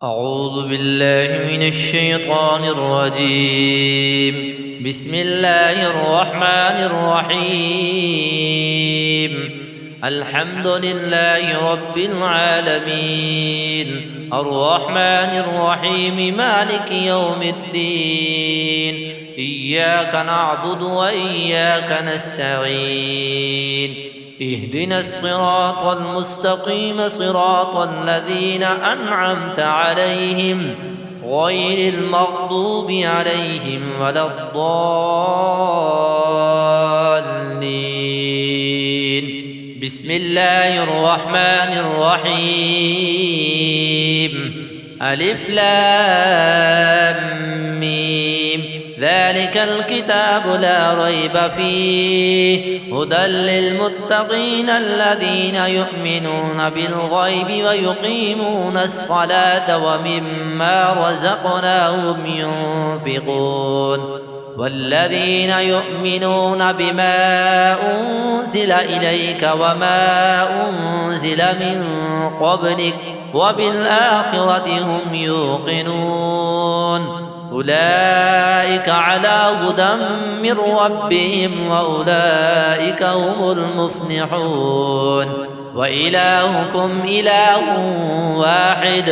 أعوذ بالله من الشيطان الرجيم. بسم الله الرحمن الرحيم. الحمد لله رب العالمين، الرحمن الرحيم، مالك يوم الدين. إياك نعبد وإياك نستعين. اهدنا الصراط المستقيم، صراط الذين أنعمت عليهم غير المغضوب عليهم ولا الضالين. بسم الله الرحمن الرحيم. ألف لام ميم. ذلك الكتاب لا ريب فيه، هدى للمتقين الذين يؤمنون بالغيب ويقيمون الصلاة ومما رزقناهم ينفقون. والذين يؤمنون بما أنزل إليك وما أنزل من قبلك وبالآخرة هم يوقنون. أولئك على هدى من ربهم وأولئك هم المفلحون. وإلهكم إله واحد،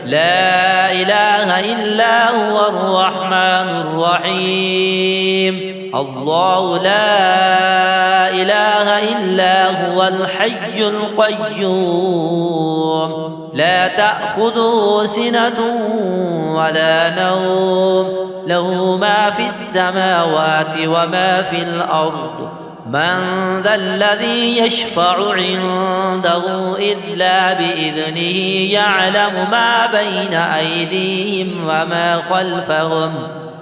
لا إله إلا هو الرحمن الرحيم. الله لا إله إلا هو الحي القيوم، لا تأخذه سنة ولا نوم، له ما في السماوات وما في الأرض. من ذا الذي يشفع عنده إلا بإذنه، يعلم ما بين أيديهم وما خلفهم،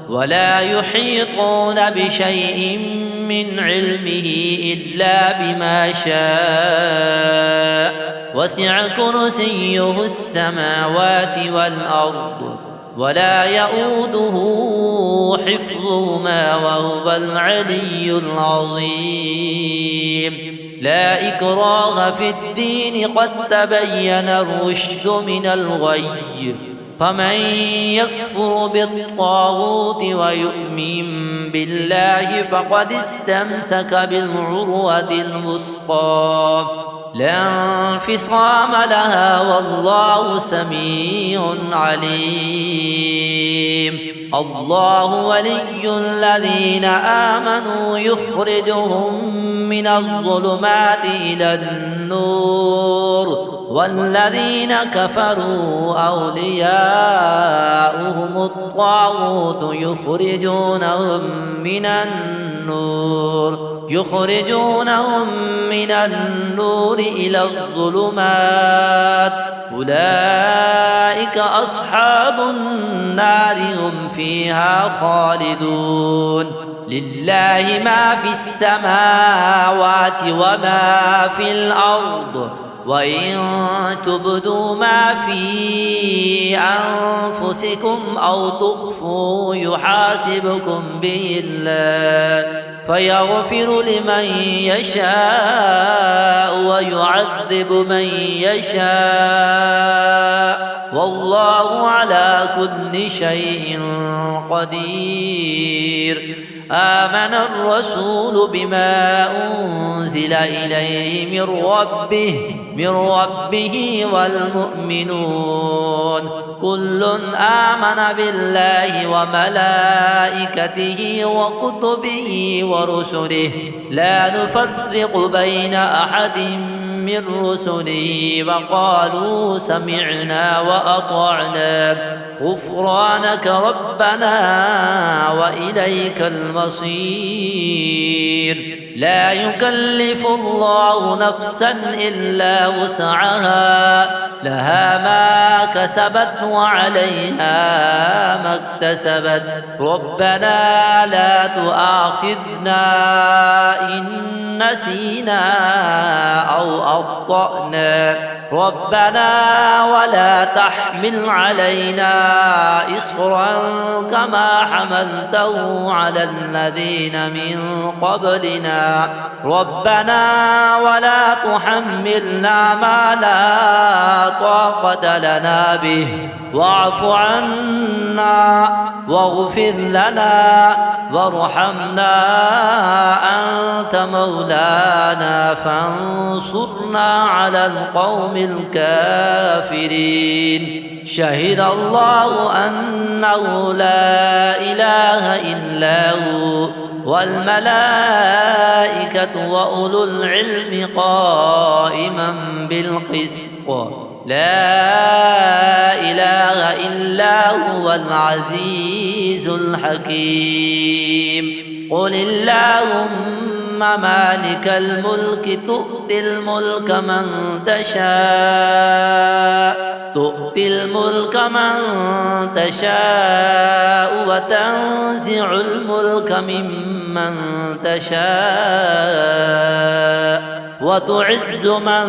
ولا يحيطون بشيء من علمه إلا بما شاء. وسع كرسيه السماوات والأرض ولا يؤوده حفظهما وهو العلي العظيم. لا إكراه في الدين، قد تبين الرشد من الغي. فمن يكفر بالطاغوت ويؤمن بالله فقد استمسك بالعروة الوثقى، لا انفصام لها، والله سميع عليم. الله ولي الذين آمنوا، يخرجهم من الظلمات إلى النور، والذين كفروا أولياؤهم الطاغوت، يخرجونهم من النور إلى الظلمات. أولئك أصحاب النار، هم فيها خالدون. لله ما في السماوات وما في الأرض، وإن تبدوا ما في أنفسكم أو تخفوا يحاسبكم به الله، فيغفر لمن يشاء ويعذب من يشاء، والله على كل شيء قدير. آمن الرسول بما أنزل إليه من ربه والمؤمنون، كل آمن بالله وملائكته وكتبه ورسله، لا نفرق بين أحد من رسله، وقالوا سمعنا وأطعنا غفرانك ربنا وإليك المصير. لا يكلف الله نفسا إلا وسعها، لها ما كسبت وعليها ما اكتسبت. ربنا لا تؤاخذنا إن نسينا أو أخطأنا، ربنا ولا تحمل علينا إصرا كما حملته على الذين من قبلنا ربنا ولا تحملنا ما لا طاقة لنا به واعف عنا واغفر لنا وارحمنا أنت مولانا فانصرنا على القوم الكافرين شهد الله أنه لا إله إلا هو والملائكة وأولو العلم قائما بالقسط لا إله إلا هو العزيز الحكيم قل اللهم مالك الملك تؤتي الملك من تشاء وتنزع الملك ممن تشاء وتعز من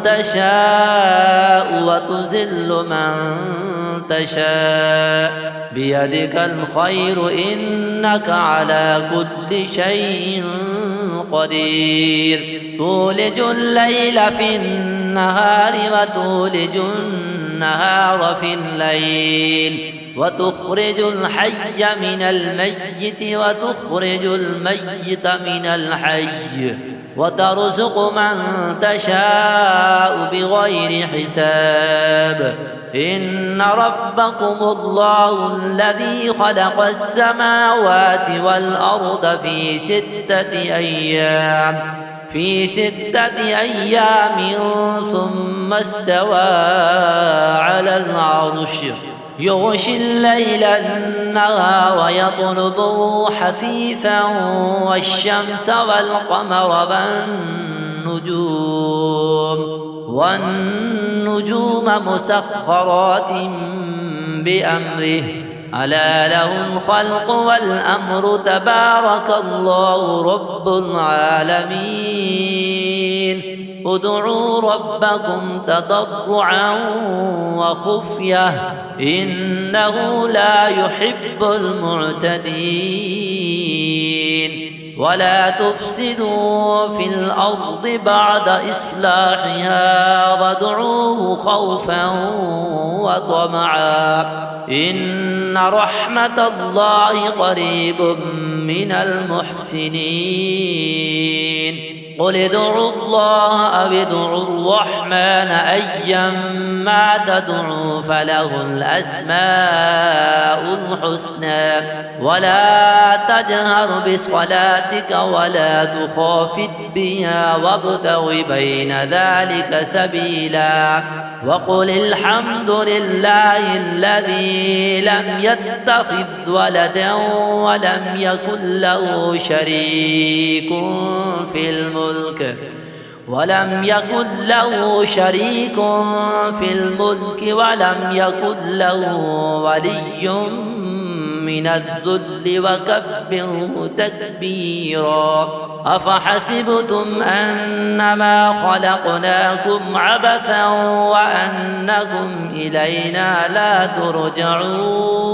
تشاء وتذل من تشاء بيدك الخير إنك على كل شيء قدير تولج الليل في النهار وتولج النهار في الليل وتخرج الحي من الميت وتخرج الميت من الحي وترزق من تشاء بغير حساب إن ربكم الله الذي خلق السماوات والأرض في ستة أيام ثم استوى على العرش يغشي الليل النهار ويطلبه حثيثا والشمس والقمر والنجوم مسخرات بأمره ألا له الخلق والأمر تبارك الله رب العالمين ادعوا ربكم تضرعا وخفية إنه لا يحب المعتدين ولا تفسدوا في الأرض بعد إصلاحها وادعوه خوفا وطمعا إن رحمة الله قريب من المحسنين قل ادعوا الله أو ادعوا الرحمن أيما تدعوا فله الأسماء الحسنى ولا تجهر بصلاتك ولا تخافت بها وابتغ بين ذلك سبيلا وقل الحمد لله الذي لم يتخذ ولدا ولم يكن له شريك في الملك ولم يكن له ولي من الذل وكبره تكبيرا أفحسبتم أنما خلقناكم عبثا وأنكم إلينا لا ترجعون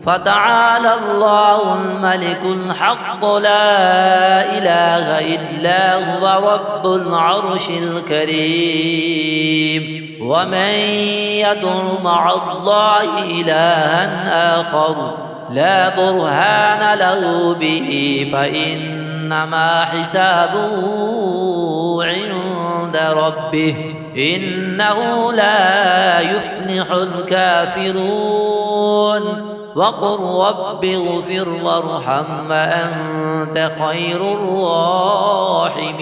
فتعالى الله الملك الحق لا إله إلا هو رب العرش الكريم ومن يدع مع الله إلها آخر لا برهان له به فإنما حسابه عند ربه إنه لا يفلح الكافرون وقل رب اغفر وارحم وأنت خير الراحمين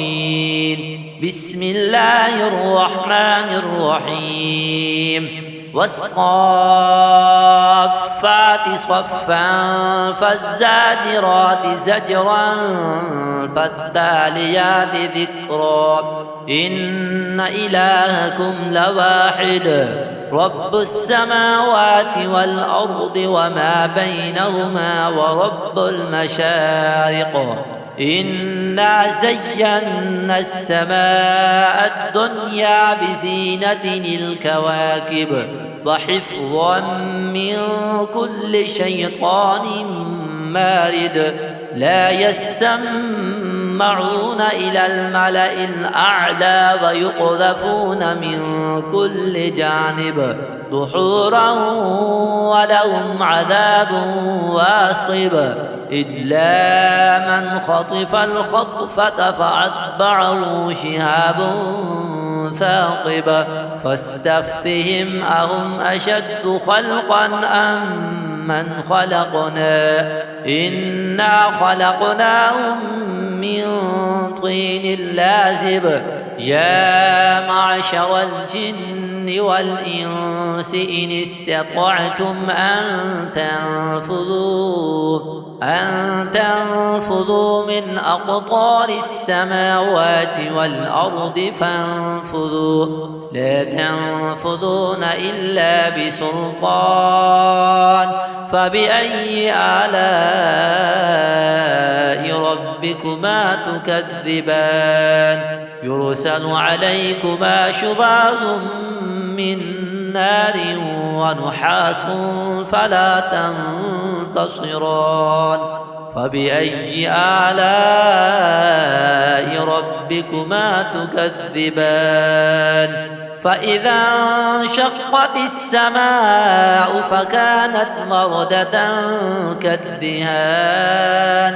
بسم الله الرحمن الرحيم والصافات صفا فالزاجرات زجرا فالتاليات ذكرا إن إلهكم لواحد رب السماوات والأرض وما بينهما ورب المشارق إنا زينا السماء الدنيا بزينة الكواكب وحفظا من كل شيطان مارد لا يسمعون إلى الملأ الأعلى ويقذفون من كل جانب دحورا ولهم عذاب واصب إلا من خطف الخطفة فأتبعه شهاب ثاقب فاستفتهم أهم أشد خلقا أم من خلقنا إنا خلقناهم من طين لازب يا معشر الجن والإنس إن استطعتم أن تنفذوا من أقطار السماوات والأرض فانفذوا لا تنفذون إلا بسلطان فبأي آلاء ربكما تكذبان يرسل عليكما شواظ من نار ونحاس فلا تنتصران فبأي آلاء ربكما تكذبان فإذا انشقت السماء فكانت وردة كالدهان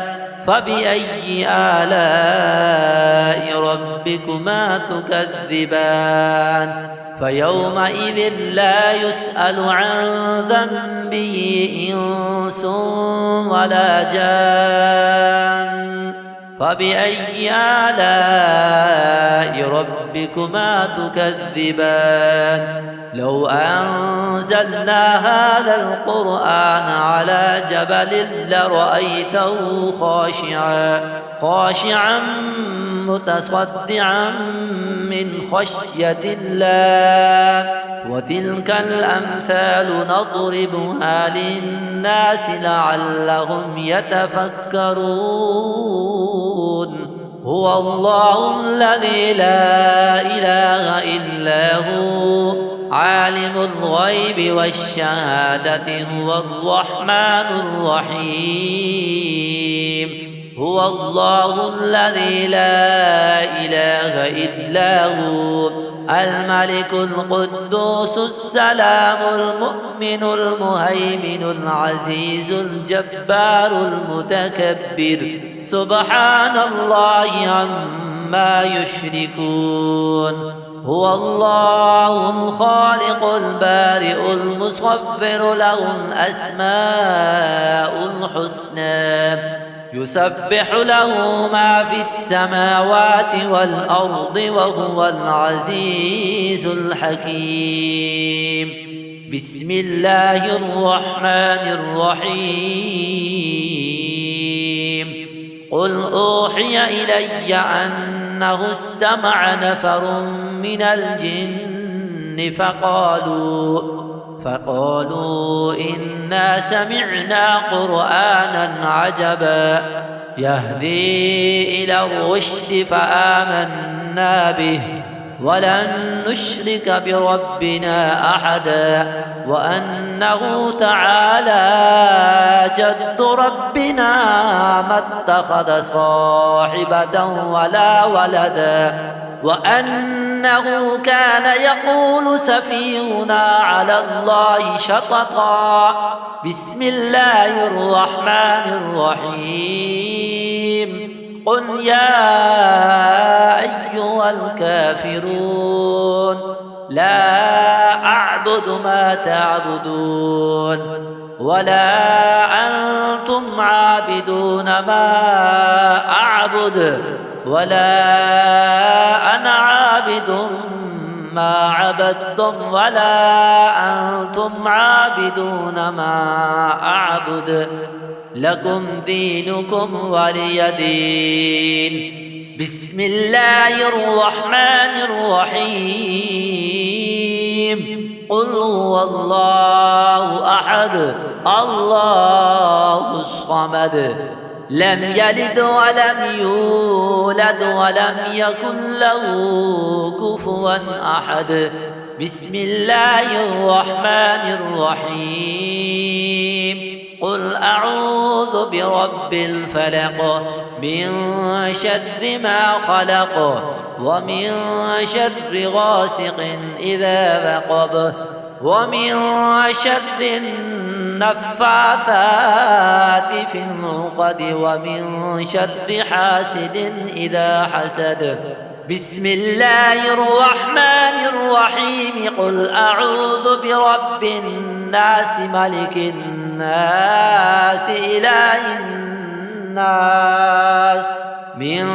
فبأي آلاء ربكما تكذبان فيومئذ لا يسأل عن ذنبه إنس ولا جان فبأي آلاء ربكما تكذبان لو أنزلنا هذا القرآن على جبل لرأيته خاشعا متصدعا من خشية الله وتلك الأمثال نضربها للناس لعلهم يتفكرون هو الله الذي لا إله إلا هو عالم الغيب والشهادة هو الرحمن الرحيم هو الله الذي لا إله إلا هو الملك القدوس السلام المؤمن المهيمن العزيز الجبار المتكبر سبحان الله عما يشركون هو الله الخالق البارئ المصور له الأسماء الحسنى يسبح له ما في السماوات والأرض وهو العزيز الحكيم بسم الله الرحمن الرحيم قل أوحي إلي أنه استمع نفر من الجن فقالوا إنا سمعنا قرآنا عجبا يهدي إلى الرشد فآمنا به ولن نشرك بربنا أحدا وأنه تعالى جد ربنا ما اتخذ صاحبة ولا ولدا وأنه كان يقول سفيهنا على الله شططا بسم الله الرحمن الرحيم قل يا أيها الكافرون لا أعبد ما تعبدون ولا أنتم عابدون ما أعبد ولا أنا عابد ما عبدتم ولا أنتم عابدون ما أعبد لكم دينكم ولي دين بسم الله الرحمن الرحيم قل هو الله أحد الله الصمد لم يلد ولم يولد ولم يكن له كفوا أحد. بسم الله الرحمن الرحيم. قل أعوذ برب الفلق من شر ما خلق ومن شر غاسق إذا وقب ومن شر النفاثات في العقد ومن شر حاسد إذا حسد. بسم الله الرحمن الرحيم. قل أعوذ برب الناس ملك الناس إله الناس من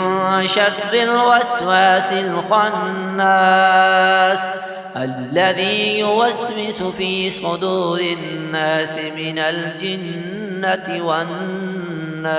شر الوسواس الخناس الذي يوسوس في صدور الناس من الجنة والناس.